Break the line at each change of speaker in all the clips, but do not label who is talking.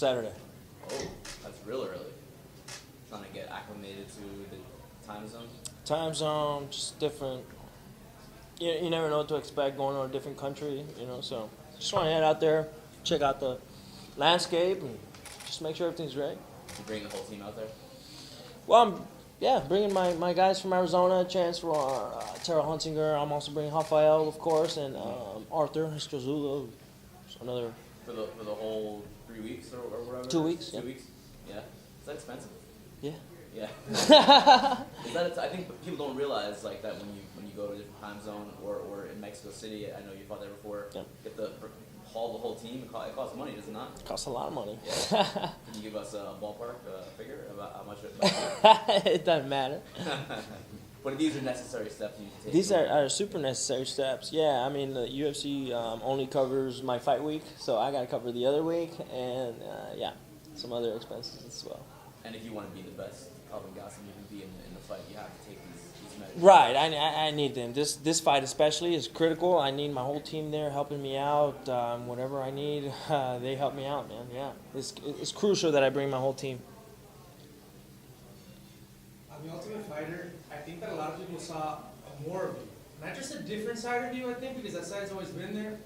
Saturday.
Oh, that's real early. Trying to get acclimated to the time zone.
Time zone, just different. You never know what to expect going to a different country, so just want to head out there, check out the landscape, and just make sure everything's right.
You bring the whole team out there?
Well, bringing my guys from Arizona, Chance for Terrell Hunsinger. I'm also bringing Rafael, of course, and Arthur Estruzula, another.
For the whole 3 weeks or whatever?
2 weeks.
2 weeks? Yeah. Is that expensive?
Yeah.
Yeah. I think people don't realize like that when you go to a different time zone or in Mexico City. I know you fought there before. Yeah. You have to haul the whole team. It costs money, does it not?
It costs a lot of money.
Yeah. Can you give us a ballpark figure about how much it?
It doesn't matter.
But these are necessary steps you take.
These are super necessary steps. Yeah, I mean the UFC only covers my fight week, so I got to cover the other week, and some other expenses as well.
And if you want to be the best Kelvin Gastelum you can be in the fight, you have to take these measures.
Right, I need them. This fight especially is critical. I need my whole team there helping me out. Whatever I need, they help me out, man. Yeah, it's crucial that I bring my whole team.
On The Ultimate Fighter, I think that a lot of people saw more of you. Not just a different side of you, I think, because that side's always been there.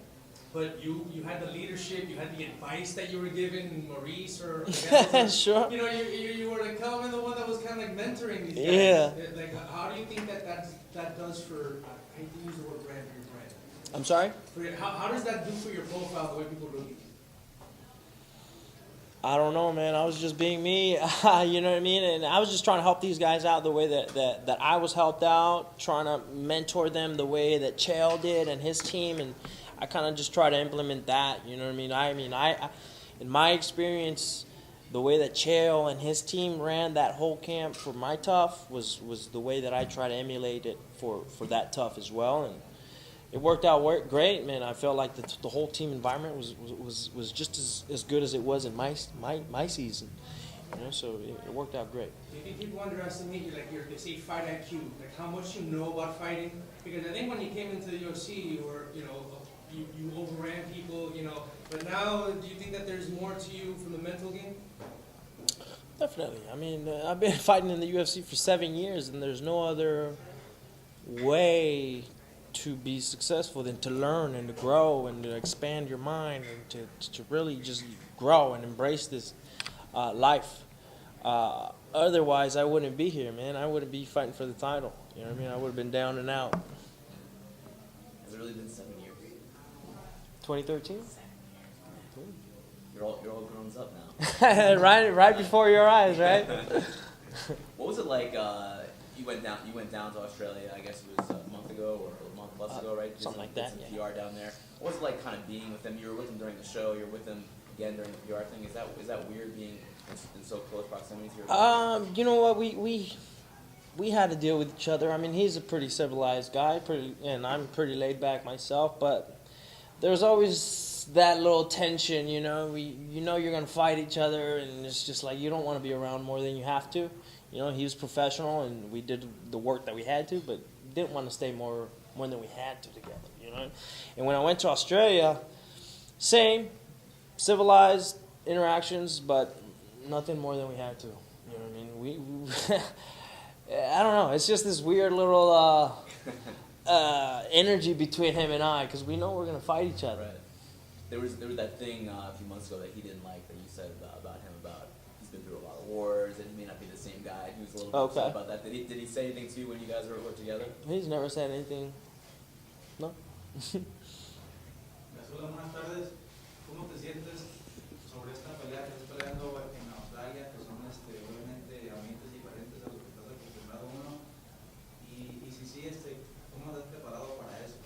But you had the leadership, you had the advice that you were giving Maurice or
Sure.
You were like Kelvin, the one that was kind of like mentoring these guys.
Yeah.
Like, how do you think that does for? I hate to use the word brand for your brand.
I'm sorry?
How does that do for your profile, the way people look at you?
I don't know, man. I was just being me, you know what I mean? And I was just trying to help these guys out the way that I was helped out, trying to mentor them the way that Chael did and his team, and I kind of just try to implement that, you know what I mean? I in my experience, the way that Chael and his team ran that whole camp for my tough was the way that I try to emulate it for that tough as well, and it worked out great, man. I felt like the whole team environment was just as good as it was in my season, so it worked out great.
Do you think people underestimate you, like they say fight IQ, like how much you know about fighting? Because I think when you came into the UFC, you were, you overran people, but now do you think that there's more to you from the mental game?
Definitely. I mean, I've been fighting in the UFC for 7 years, and there's no other way to be successful than to learn and to grow and to expand your mind and to really just grow and embrace this life. Otherwise, I wouldn't be here, man. I wouldn't be fighting for the title. You know what I mean? I would have been down and out.
Has it really been 7 years?
2013?
You're all grown up now.
right before your eyes, right?
What was it like? You went down to Australia. I guess it was a month ago or a month plus ago, right?
Something like that.
Some PR down there. What was it like, kind of being with them? You were with them during the show. You're with them again during the PR thing. Is that weird being in so close proximity to your?
You know what? We had to deal with each other. I mean, he's a pretty civilized guy, and I'm pretty laid back myself. But there's always that little tension, you know you're gonna fight each other, and it's just like you don't want to be around more than you have to. He was professional, and we did the work that we had to, but didn't want to stay more than we had to together, And when I went to Australia, same, civilized interactions, but nothing more than we had to. You know what I mean? We I don't know. It's just this weird little energy between him and I, because we know we're gonna fight each other.
Right. There was that thing a few months ago that he didn't like that you said about him about he's been through a lot of wars and he may not be the same guy. He was a little upset about that. Did he say anything to you when you guys were together?
He's never said anything. No.
Gastelum, buenas tardes. ¿Cómo te sientes sobre esta pelea que estás peleando en Australia, que son obviamente ambientes diferentes a los que estás acostumbrado uno? Y si sí, ¿cómo estás preparado para eso?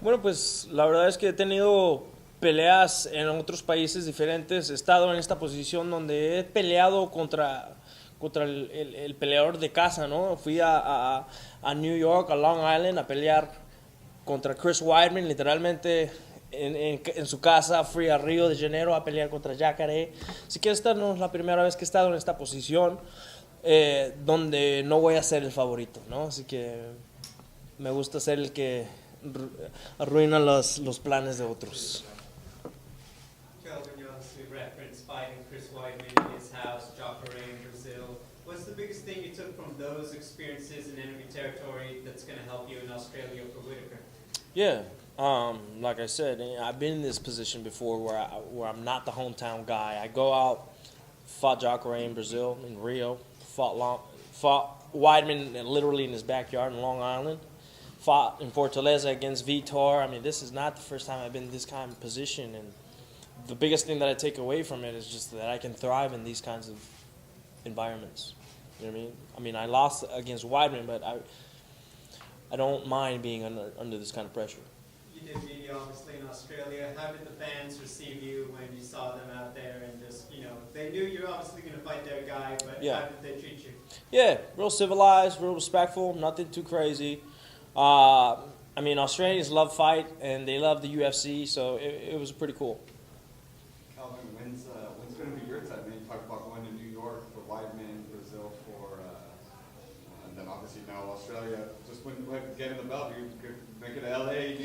Bueno, pues la verdad es que he tenido peleas en otros países diferentes. He estado en esta posición donde he peleado contra el peleador de casa, ¿no? Fui a New York, a Long Island, a pelear contra Chris Weidman, literalmente en su casa. Fui a Río de Janeiro a pelear contra Jacare. Así que esta no es la primera vez que he estado en esta posición donde no voy a ser el favorito, ¿no? Así que me gusta ser el que arruina los planes de otros.
Kelvin,
obviously referenced fighting Chris Weidman in his house, Jacare in Brazil. What's the biggest thing you took from those experiences in enemy territory that's going to help you in Australia for Whittaker?
Yeah, like I said, I've been in this position before where I'm not the hometown guy. I go out, fought Jacare in Brazil, in Rio, fought Weidman literally in his backyard in Long Island, fought in Fortaleza against Vitor. I mean, this is not the first time I've been in this kind of position, and the biggest thing that I take away from it is just that I can thrive in these kinds of environments. You know what I mean? I mean, I lost against Weidman, but I don't mind being under this kind of pressure.
You did media obviously in Australia. How did the fans receive you when you saw them out there and just, they knew you're obviously going to fight their guy, but
Yeah.
how did they treat you?
Yeah, real civilized, real respectful, nothing too crazy. I mean, Australians love fight, and they love the UFC, so it was pretty cool.
Kelvin, when's going to be your time? You talked about going to New York for Weidman, Brazil for, and then obviously now Australia. Just when getting the belt, you could make it to LA.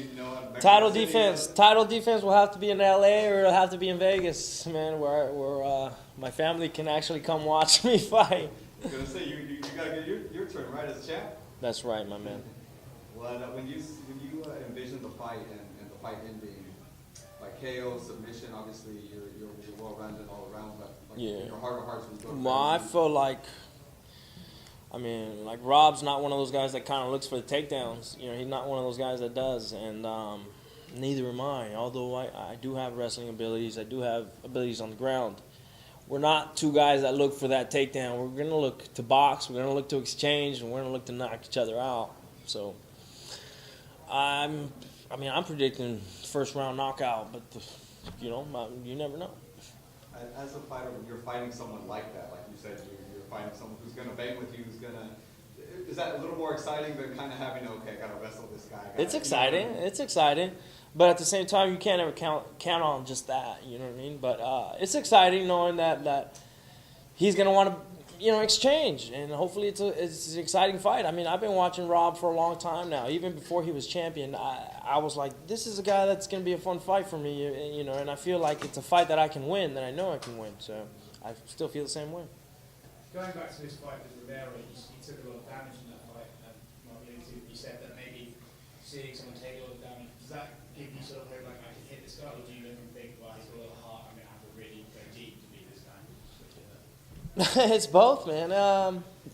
Mexico
Title
City,
defense will have to be in LA or it'll have to be in Vegas, man, where my family can actually come watch me fight.
I was gonna say you gotta get your turn right as champ.
That's right, my man.
Well, when you envision the fight and the fight ending, like KO submission, obviously you're well rounded all around, but in your heart of hearts, when you go to
Well, I feel like, Rob's not one of those guys that kind of looks for the takedowns. He's not one of those guys that does, and neither am I. Although I do have wrestling abilities, I do have abilities on the ground. We're not two guys that look for that takedown. We're going to look to box, we're going to look to exchange, and we're going to look to knock each other out. So, I'm predicting first round knockout, but you never know.
As a fighter, when you're fighting someone like that, like you said, you're fighting someone who's going to bang with you, is that a little more exciting than kind of having, okay, I got to wrestle this guy?
It's exciting. It's exciting. But at the same time, you can't ever count on just that. You know what I mean? But it's exciting knowing that he's going to want to, exchange. And hopefully it's an exciting fight. I mean, I've been watching Rob for a long time now. Even before he was champion, I was like, this is a guy that's going to be a fun fight for me. And I feel like it's a fight that I can win, that I know I can win. So I still feel the same way.
Going back to this fight with Rivera, you took a lot of damage in that fight, and you said that maybe seeing someone take a lot of damage, does that give you sort of hope, like, I can hit this guy, or do you ever think, well, he's got a lot of heart, I'm going to have to really go deep to beat this guy?
It's both, man.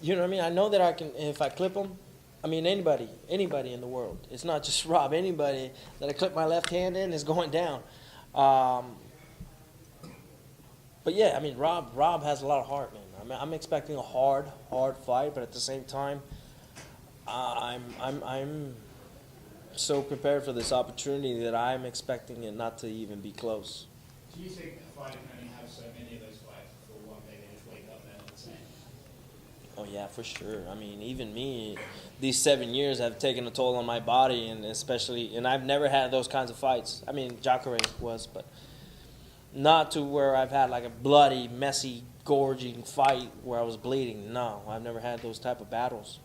You know what I mean? I know that I can, if I clip him, anybody in the world. It's not just Rob. Anybody that I clip my left hand in is going down. But yeah, Rob has a lot of heart, man. I'm expecting a hard fight, but at the same time, I'm so prepared for this opportunity that I'm expecting it not to even be close.
Do you think a fighter can only have so many of those fights before one day they just wake up there and the same?
Oh yeah, for sure. Even me, these 7 years have taken a toll on my body, and I've never had those kinds of fights. Jacare was, but not to where I've had like a bloody, messy, gorging fight where I was bleeding. No, I've never had those type of battles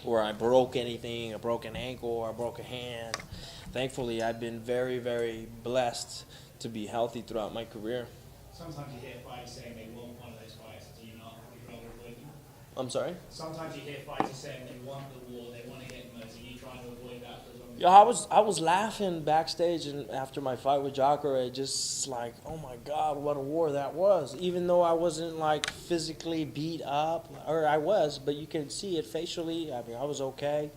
where I broke anything, I broke an ankle, or I broke a hand. Thankfully, I've been very, very blessed to be healthy throughout my career.
Sometimes you hear fighters saying they want one of those fights. Do you not? Would you rather avoid them?
I'm sorry?
Sometimes you hear fighters saying they want the war, they want to get merged. Are you trying to avoid that for as long as
Yeah, I was laughing backstage and after my fight with Jacare, just like, oh my God, what a war that was. Even though I wasn't like physically beat up, or I was, but you can see it facially. I was okay.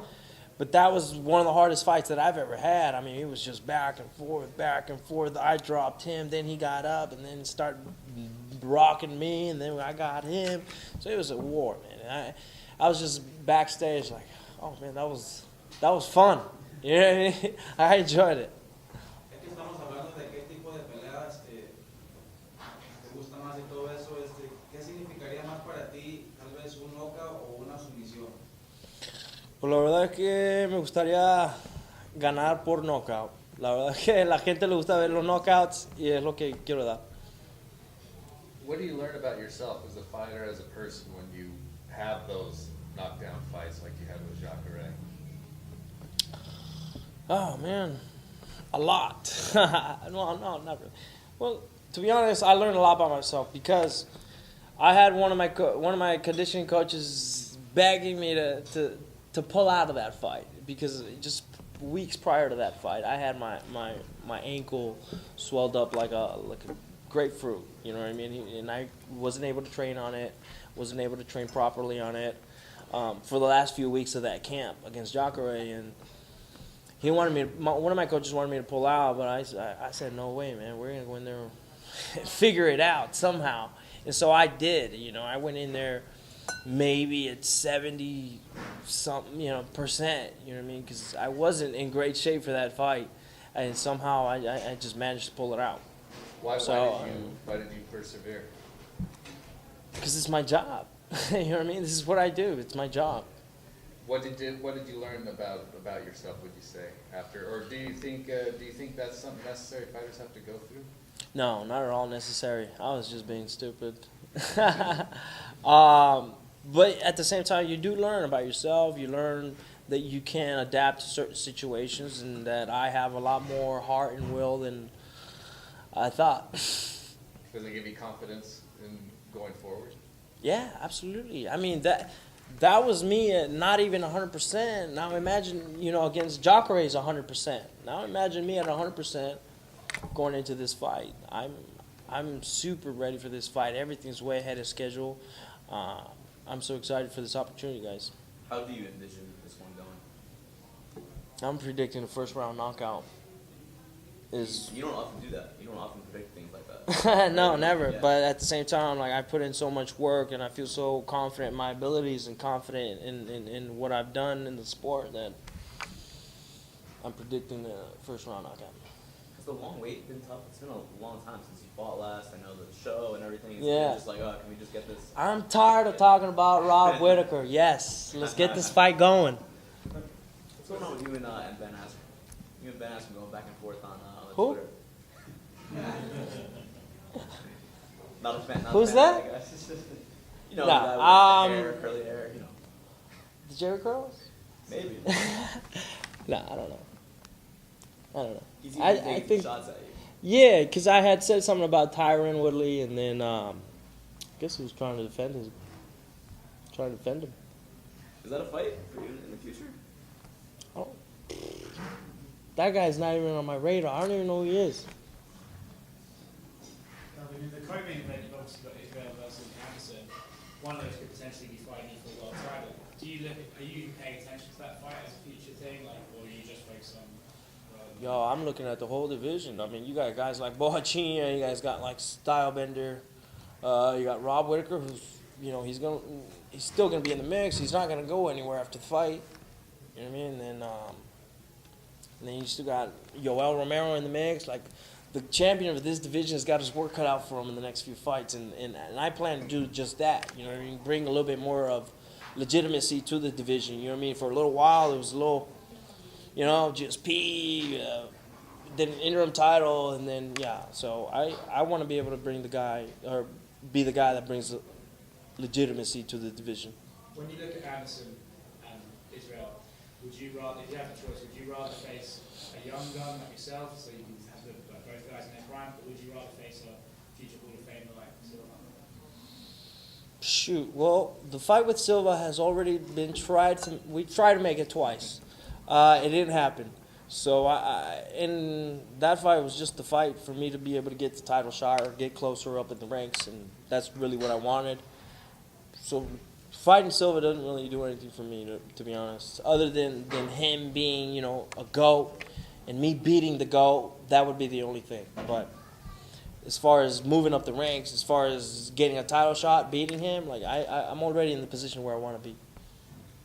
But that was one of the hardest fights that I've ever had. It was just back and forth. I dropped him, then he got up, and then started rocking me, and then I got him. So it was a war, man. And I was just backstage like, oh man, that was fun. You know what I mean? I enjoyed it.
Es que estamos hablando de qué tipo de pelea te gusta más y todo eso. ¿Qué significaría más para ti, tal vez un knockout o una sumisión?
Pues la verdad es que me gustaría ganar por knockout. La verdad es que a la gente le gusta ver los knockouts y es lo que quiero dar.
What do you learn about yourself as a fighter, as a person, when you have those knockdown fights like you had with Jacare?
Oh man, a lot. No, not really. Well, to be honest, I learned a lot about myself because I had one of my conditioning coaches begging me to pull out of that fight because just weeks prior to that fight, I had my ankle swelled up like a grapefruit. You know what I mean? And I wasn't able to train on it. Wasn't able to train properly on it for the last few weeks of that camp against Jacare, and he wanted me. One of my coaches wanted me to pull out, but I said no way, man. We're gonna go in there and figure it out somehow. And so I did. You know, I went in there maybe at 70 something, percent. You know what I mean? Because I wasn't in great shape for that fight, and somehow I just managed to pull it out.
Why did you persevere?
Because it's my job. You know what I mean? This is what I do. It's my job.
What did you learn about yourself? Would you say after, or do you think that's something necessary fighters have to go through?
No, not at all necessary. I was just being stupid. But at the same time, you do learn about yourself. You learn that you can adapt to certain situations, and that I have a lot more heart and will than I thought.
Does it give you confidence in going forward?
Yeah, absolutely. I mean, that was me at not even 100%. Now imagine, against Jacare is 100%. Now imagine me at 100% going into this fight. I'm super ready for this fight. Everything's way ahead of schedule. I'm so excited for this opportunity, guys.
How do you envision this one going?
I'm predicting a first round knockout.
You don't often do that. You don't often predict things like that.
No, never.
Yeah.
But at the same time, I put in so much work, and I feel so confident in my abilities and confident in what I've done in the sport that I'm predicting the first round knockout.
Has the long wait been tough? It's been a long time since you fought last. I know the show and everything. It's
Yeah.
been just like, can we just get this?
I'm tired of talking about Rob Whittaker. Yes, let's get this fight going.
What's going on with you and Ben Askren? You and Ben Askren going back and forth on
Who?
Twitter. Not a fan.
Who's that?
Guys.
No,
the guy with the hair, curly hair.
The Jerry Curls?
Maybe.
No, I don't know.
He's
I
taking
think
shots at you.
yeah, because I had said something about Tyron Woodley, and then I guess he was trying to defend him.
Is that a fight for you in the future?
Oh, that guy's not even on my radar. I don't even know who he is.
The co-main event, you've obviously got Israel versus Anderson. One of those could potentially be fighting you for a world title. Are you paying attention to that fight as a future thing, or are you just focused on?
Yo, I'm looking at the whole division. I mean, you got guys like Bohachina, you guys got like Stylebender, you got Rob Whittaker, who's he's still gonna be in the mix. He's not gonna go anywhere after the fight. You know what I mean? And then you still got Yoel Romero in the mix. Like, the champion of this division has got his work cut out for him in the next few fights, and I plan to do just that. You know what I mean? Bring a little bit more of legitimacy to the division. You know what I mean? For a little while, it was a little, GSP, then an interim title, and then So I want to be able to bring the guy, or be the guy that brings legitimacy to the division.
When you look at Anderson and Israel, would you rather, if you have a choice, would you rather face a young gun like yourself, so you can have both guys in their prime, or would you rather face a future Hall of Famer like Silva?
Shoot, well, the fight with Silva has already been we tried to make it twice. It didn't happen. So and that fight was just the fight for me to be able to get the title shot or get closer up in the ranks, and that's really what I wanted. So fighting Silva doesn't really do anything for me, to be honest, other than him being, a GOAT and me beating the GOAT. That would be the only thing. But as far as moving up the ranks, as far as getting a title shot, beating him, I'm already in the position where I want to be.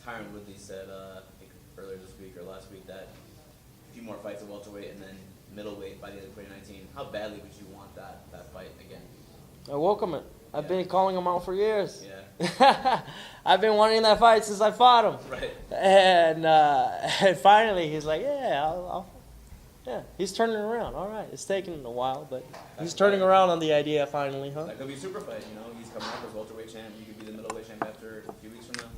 Tyron Woodley said, I think earlier this week or last week, that a few more fights at welterweight and then middleweight by the end of 2019. How badly would you want that fight again?
I welcome it. I've been calling him out for years.
Yeah.
I've been wanting that fight since I fought him.
Right.
And finally, he's like, yeah, he's turning around. All right, it's taken a while, but he's turning around on the idea finally, huh?
That could be a super fight, He's coming up as welterweight champ. You could be the middleweight champ after a few weeks from now.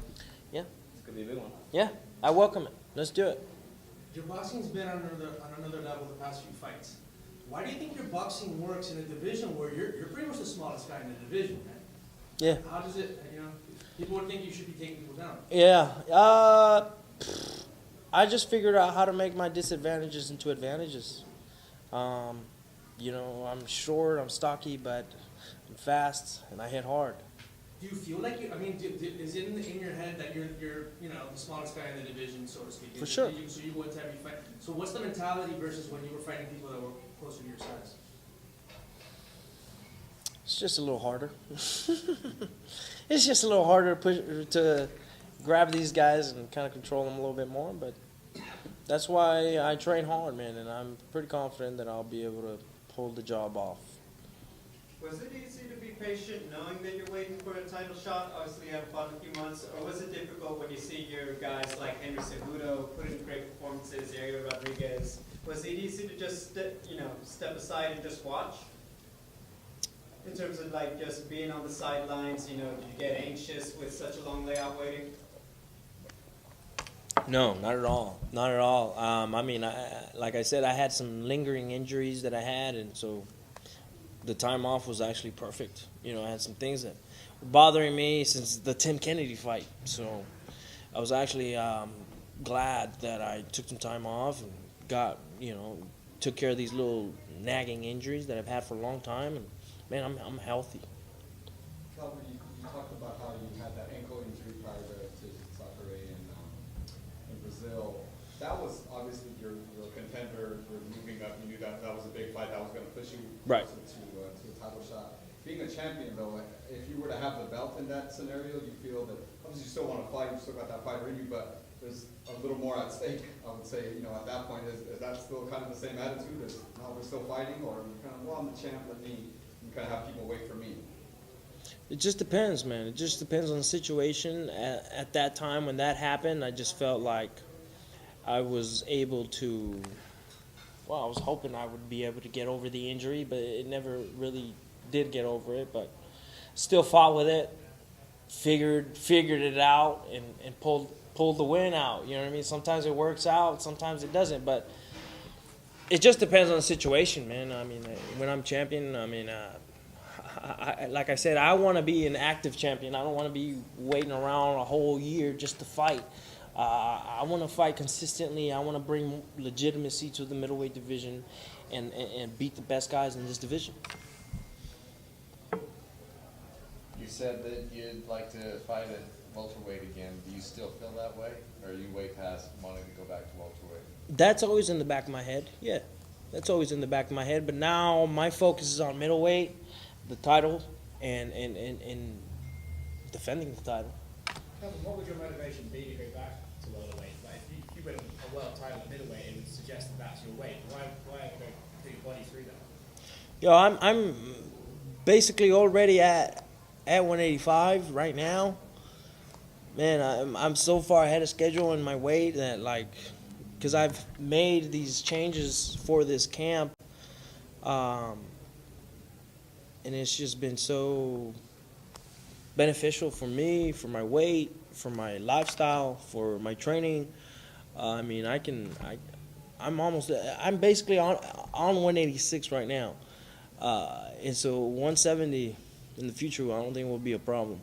Yeah.
This could be a big one.
Yeah, I welcome it. Let's do it.
Your boxing's been on another level the past few fights. Why do you think your boxing works in a division where you're pretty much the smallest guy in the division, man?
Yeah.
How does it, people would think you should be taking people down.
Yeah. I just figured out how to make my disadvantages into advantages. I'm short, I'm stocky, but I'm fast, and I hit hard.
Do you feel like is it in your head that you're the smallest guy in the division, so to speak?
For sure.
So you go into every fight. So what's the mentality versus when you were fighting people that were closer to your size?
It's just a little harder. It's just a little harder to grab these guys and kind of control them a little bit more, but that's why I train hard, man, and I'm pretty confident that I'll be able to pull the job off.
Was it easy to be patient knowing that you're waiting for a title shot? Obviously you have fought a few months. Or was it difficult when you see your guys like Henry Cejudo put in great performances, Ariel Rodriguez? Was it easy to just step aside and just watch? In terms of like just being on the sidelines, did you get anxious with such a long layout waiting?
No, not at all. Not at all. Like I said, I had some lingering injuries that I had, and so the time off was actually perfect. I had some things that were bothering me since the Tim Kennedy fight. So I was actually glad that I took some time off and took care of these little nagging injuries that I've had for a long time. And man, I'm healthy.
Kelvin, you talked about how you had that ankle injury prior to Sakura in Brazil. That was obviously your contender. You're moving up. You knew that was a big fight that was going to push you
right
to a title shot. Being a champion, though, if you were to have the belt in that scenario, you feel that obviously you still want to fight. You still got that fighter in you, but there's a little more at stake. I would say, at that point, is that still kind of the same attitude as now we're still fighting, or kind of, well, I'm the champ, let me kind of have people wait for me?
It just depends, man. It just depends on the situation. At that time when that happened, I just felt like I was able to, I was hoping I would be able to get over the injury, but it never really did get over it. But still fought with it, figured it out, and pulled the win out. You know what I mean? Sometimes it works out, sometimes it doesn't. But it just depends on the situation, man. When I'm champion, like I said, I want to be an active champion. I don't want to be waiting around a whole year just to fight. I want to fight consistently. I want to bring legitimacy to the middleweight division and beat the best guys in this division.
You said that you'd like to fight at welterweight again. Do you still feel that way? Or are you way past wanting to go back to welterweight?
That's always in the back of my head, yeah. That's always in the back of my head. But now my focus is on middleweight, the title, and defending the title.
Kelvin, what would your motivation be to go back to welterweight? Like if you win a world title at middleweight, it would suggest that that's your weight. Why go put your body through that?
I'm basically already at 185 right now. Man, I'm so far ahead of schedule in my weight that because I've made these changes for this camp, and it's just been so beneficial for me, for my weight, for my lifestyle, for my training. I'm basically on 186 right now, and so 170 in the future I don't think will be a problem.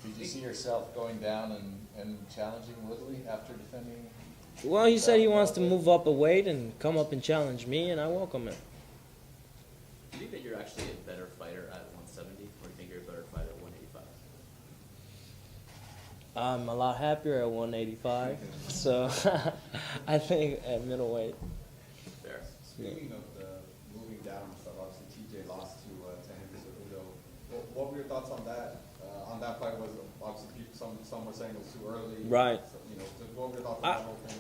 Did you see yourself going down and challenging Woodley after defending?
Well, he said he wants to move up a weight and come up and challenge me, and I welcome it.
Do you think that you're actually a better fighter at 170, or do you think you're a better fighter at 185?
I'm a lot happier at 185, so I think at middleweight.
Fair.
Speaking of the moving down stuff, obviously TJ lost to Henry Cejudo. What were your thoughts on that? On that fight, was obviously some were saying it was too early.
Right.
So, what were your thoughts on that whole thing?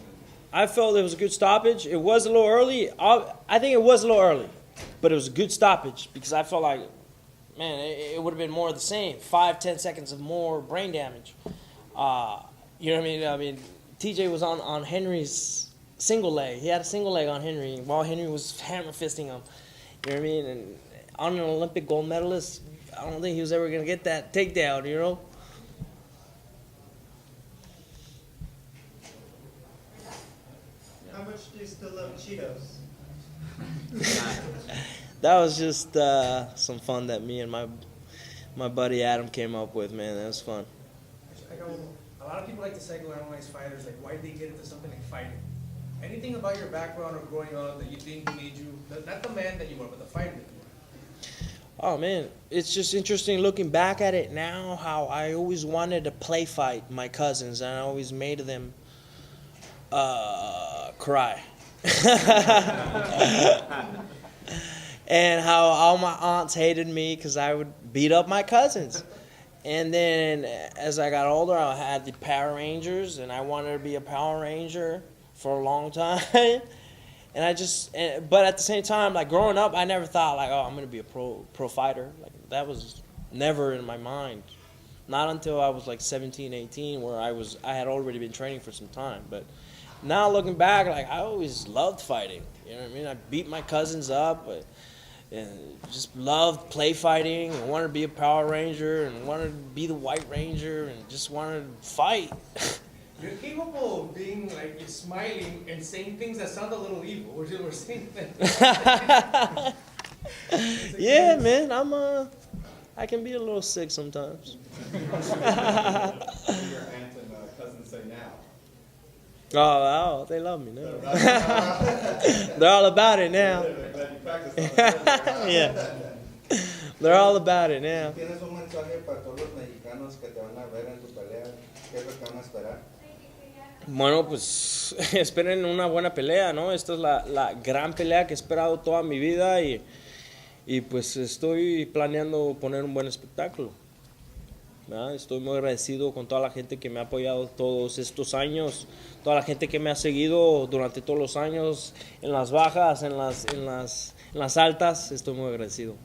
I felt it was a good stoppage. It was a little early. I think it was a little early, but it was a good stoppage because I felt like, man, it would have been more of the same. 5-10 seconds of more brain damage. You know what I mean? TJ was on Henry's single leg. He had a single leg on Henry while Henry was hammer fisting him. You know what I mean? And on an Olympic gold medalist, I don't think he was ever going to get that takedown, you know?
How much do you still love Cheetos?
that was just some fun that me and my buddy Adam came up with, man. That was fun.
A lot of people like to psychoanalyze fighters, like why did they get into something like fighting? Anything about your background or growing up that you think made you, not the man that you were, but the fighter that you were?
Oh man, it's just interesting looking back at it now, how I always wanted to play fight my cousins, and I always made them cry. And how all my aunts hated me because I would beat up my cousins. And then as I got older, I had the Power Rangers, and I wanted to be a Power Ranger for a long time. And but at the same time, like growing up, I never thought like, oh, I'm gonna be a pro fighter. Like that was never in my mind. Not until I was like 17, 18, where I had already been training for some time. But now looking back, like I always loved fighting. You know what I mean? I beat my cousins up, and just loved play fighting, and wanted to be a Power Ranger, and wanted to be the White Ranger, and just wanted to fight.
You're capable of being like you're smiling and saying things that sound a little evil. We're saying things.
Yeah, man, I can be a little sick sometimes.
Your aunt and cousins say now.
Oh, they love me now. They're all about it now. Yeah, they're all about it now.
¿Tienes un mensaje para todos los mexicanos que te van a ver en tu pelea? ¿Qué es lo que van a esperar?
Bueno, pues esperen una buena pelea, ¿no? Esta es la gran pelea que he esperado toda mi vida y pues estoy planeando poner un buen espectáculo, ¿verdad? Estoy muy agradecido con toda la gente que me ha apoyado todos estos años, toda la gente que me ha seguido durante todos los años, en las bajas, en las altas, estoy muy agradecido.